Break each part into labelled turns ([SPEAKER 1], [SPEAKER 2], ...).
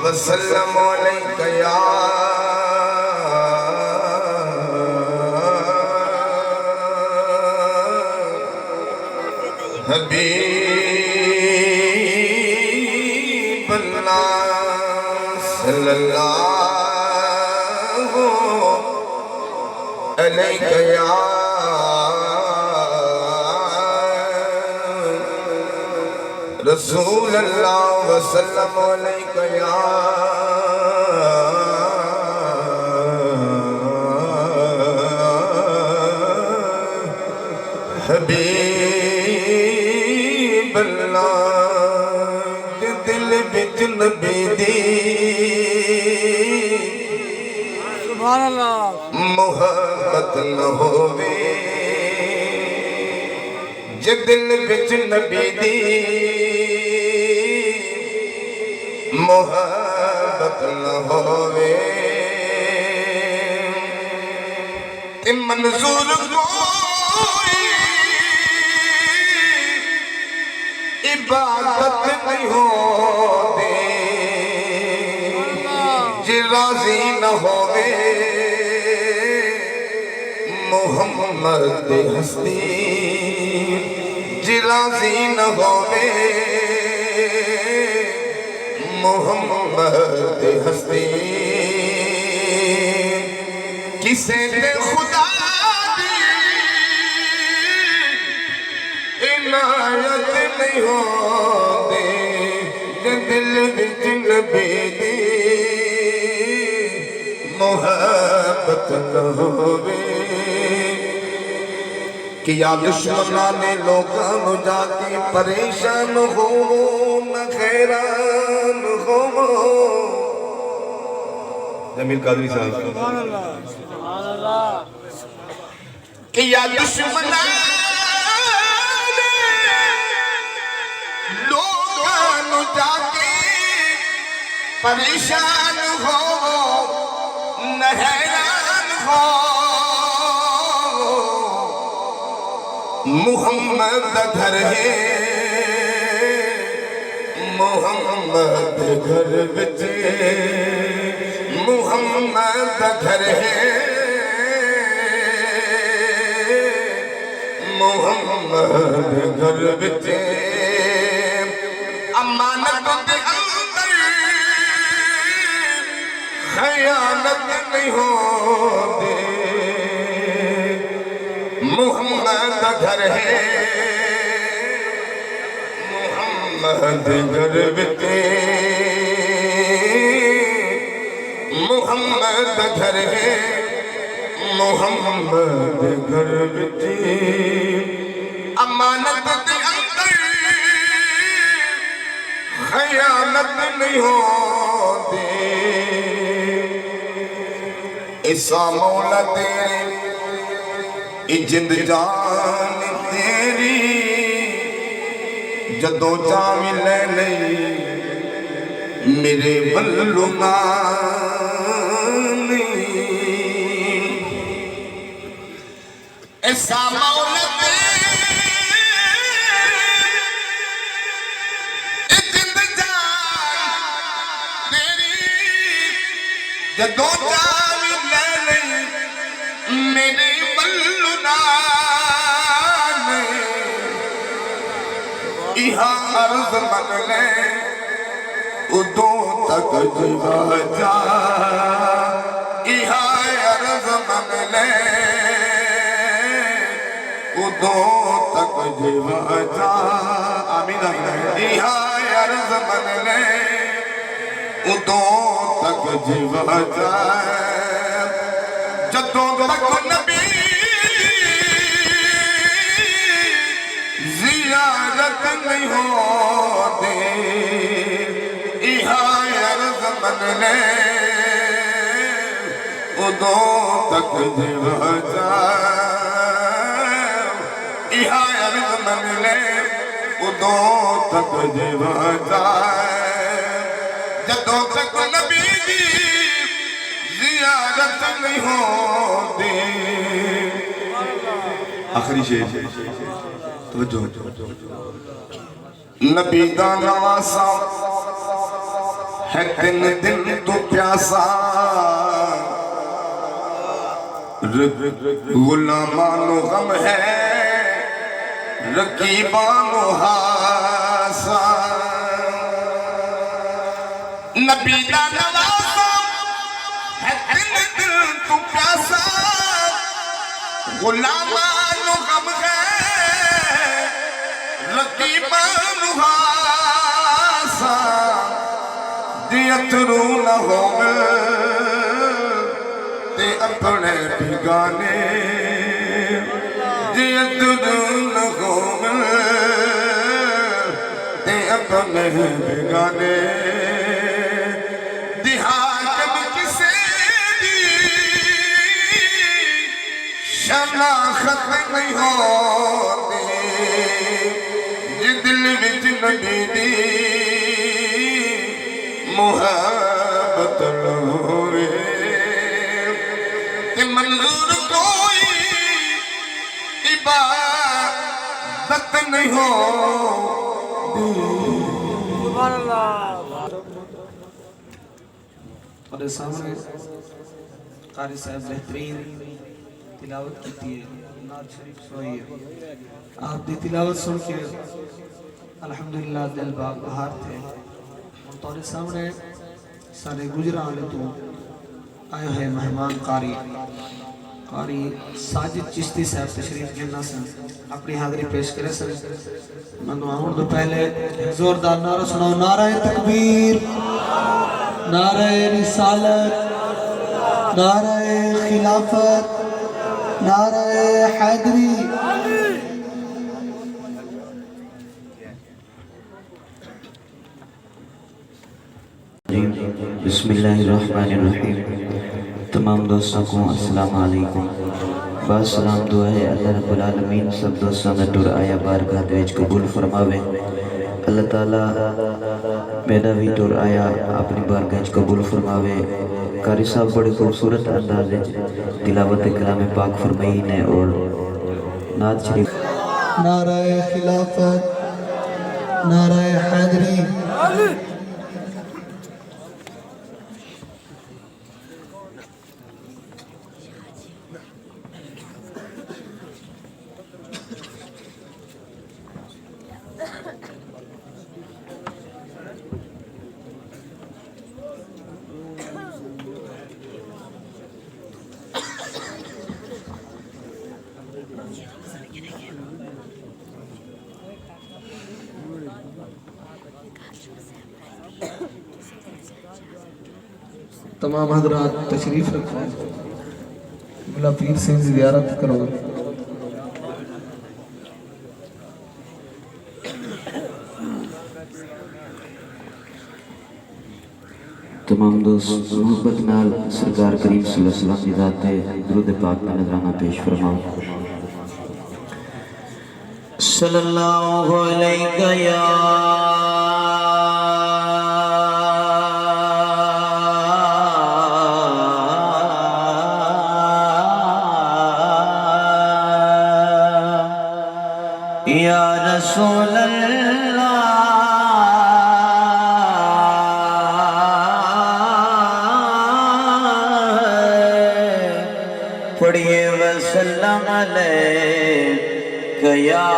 [SPEAKER 1] وسلم علیک یا حبیب اللہ صلی اللہ علیک یا رسول اللہ وسلم علیک یا حبیب اللہ دل بچ نبی دی
[SPEAKER 2] سبحان اللہ
[SPEAKER 1] محبت نہ ہووے جے دل بچ نبی دی محبت نہ ہووے تے منظور کوئی عبادت نہیں ہو دے جے راضی نہ ہووے محمد ہستی جے راضی نہ ہووے محمد ہستی کسے تے خدا دی عنایت نہیں ہو دے جے دل وچ نبی دی محبت نہ ہووے کہ یا دشمنان لوگاں نو جا کے پریشان ہو نہ خیران ہو جمیل قادری صاحب
[SPEAKER 2] سبحان اللہ سبحان اللہ
[SPEAKER 1] کہ یا دشمنان لوگاں نو جا کے پریشان ہو نہ حیران ہو محمد دا گھر ہے محمد گھر بچے محمد دا گھر ہے محمد گھر بچے امانت دے اندر خیانت نہیں ہو دے محمد دا گھر ہے محمد گھر بچے محمد دا گھر ہے محمد گھر بچے امانت دے اندر خیانت نہیں ہو دے ایسا مولا تیرے جند جان تیری جدو جاوی لے لئی میرے ولو نانی ایسا مولا تیری جند جان تیری جدو جاوی لے لئی میرے یہاں عرض من لے ادوں تک جوا جا یہاں عرض من لے ادوں تک جوا جا آمین یہاں عرض من لے ادوں تک جوا جا جدوں تک نبی زیارت نہیں ہو دے یہاں عرض من لے ادوں تک جوا جا یہاں عرض من لے ادوں تک جوا جا جدوں تک نبی دی زیارت نہیں ہو دے آخری شعر توجہ نبی دا نواسا ہے دن دن تو پیاسا غلامان و غم ہے رقیبان و حاسا نبی دا نواسا ہے دن دن تو پیاسا غلامان و غم ہے رقیبان و حاسا دیترو نہ ہو تے اپنے بھگانے دیترو نہ ہو تے اپنے بھگانے دیہاتم کسے دی شناخت نہیں ہوتی جی دل وچ نبی دی محبت لوے تے منظور کوئی عبادت نہیں ہو
[SPEAKER 2] سبحان اللہ
[SPEAKER 3] اور سامنے قاری صاحب بہترین تلاوت کی ہے نعت شریف سوئی ہے آپ دی تلاوت سن کے الحمدللہ دل باغ بہار تھے اور سامنے سارے گجران لے تو آئے ہیں مہمان قاری ساجد چشتی صاحب تشریف جنہ سے اپنی حاضری پیش کرے سر میں دعاؤں تو پہلے زوردار نعرہ سناؤ نعرہ تکبیر نعرہ رسالت نعرہ خلافت نعرہ حیدری
[SPEAKER 4] بسم اللہ الرحمن الرحیم تمام دوستوں کو السلام علیکم با سلام دعا ہے اللہ رب العالمین سب دوستوں میں ٹور آیا بارگاہ دویج قبول فرماوے اللہ تعالیٰ میرا بھی ٹور آیا اپنی بارگاہ قبول فرماوے قاری صاحب بڑے خوبصورت انداز تلاوت کلام پاک فرمائی نے اور نعت شریف
[SPEAKER 3] نعرہ خلافت نعرہ حیدری تمام حضرات تشریف رکھو ملا پیر سے زیارت کرو
[SPEAKER 4] تمام دوست محبت نال سرکار کریم صلی اللہ علیہ وسلم کی ذات درود پاک میں نظرانہ پیش فرماؤ صلی اللہ علیہ یا رسول اللہ پڑھئے وسلم علیہ یا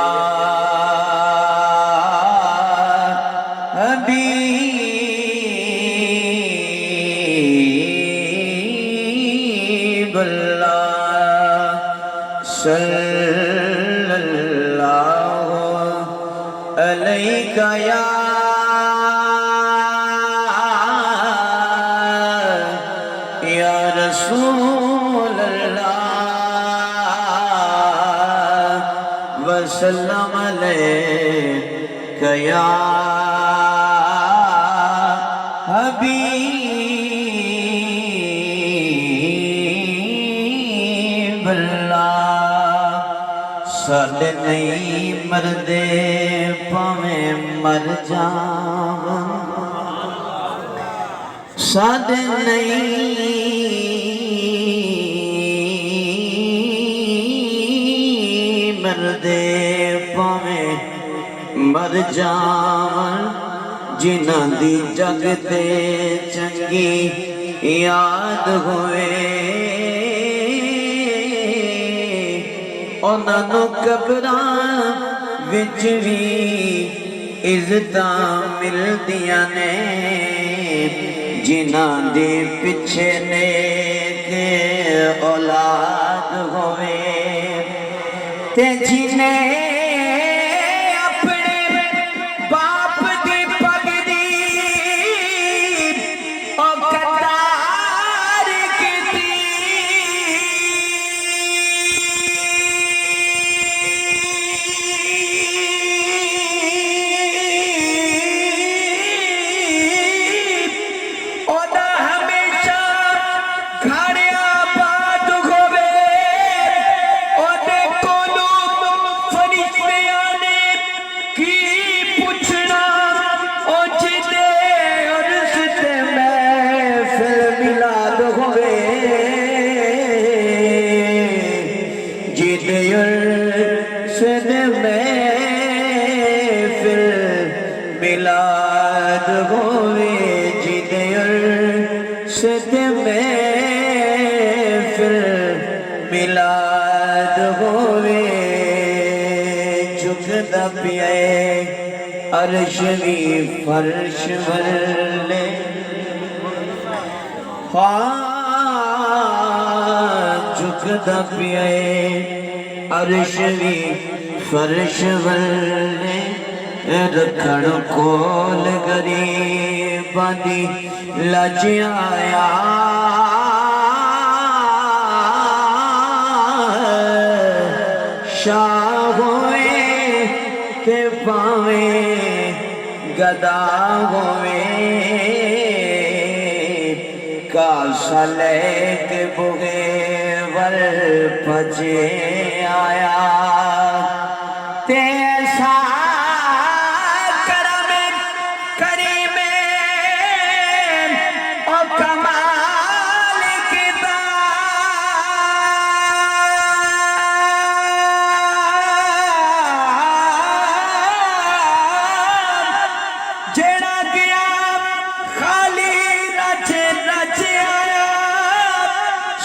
[SPEAKER 4] حبیب اللہ صلی اللہ علیہ یا رسول اللہ وسلم علیہ یا حبیب اللہ ساڈے نہیں مردے پاویں مر جاواں ساڈے نہیں مردے پاویں مر جاواں جنہاں دی جگ تے چنگی یاد ہوئے انہاں نوں قبراں وچ وی عزتاں ملدیاں نے جنہاں دے پچھے نیک اولاد ہوئے تے جنہیں اپنے باپ دی پگڑی او قطار کیتی اودا ہمیشہ گھر آباد ہوئے اودے کولوں فرشتیاں نے کی پوچھنا او جدے عرص تے محفل میلاد ہوئے جدے عرص تے محفل میلاد ہوئے جدے عرص تے محفل میلاد ہوئے جھکدا پیے عرش وی فرش ولے جھکدا پیے عرش وی فرش ولے رکھڑ کول غریباں دی لج آیا شاہ ہوئے تے پاویں گدا ہوئے کاسا لے کے بغے ور پجے آیا تے ایسا کرم کریم او کمال کتا جیڑا گیا خالی رچ رچ آیا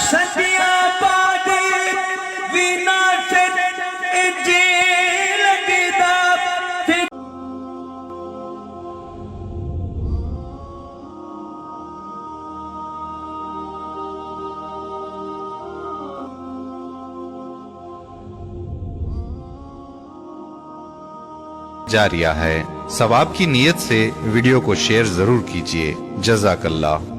[SPEAKER 4] صدیاں بعد وینا سے جی لگدا
[SPEAKER 5] جاریہ ہے۔ ثواب کی نیت سے ویڈیو کو شیئر ضرور کیجیے۔ جزاک اللہ۔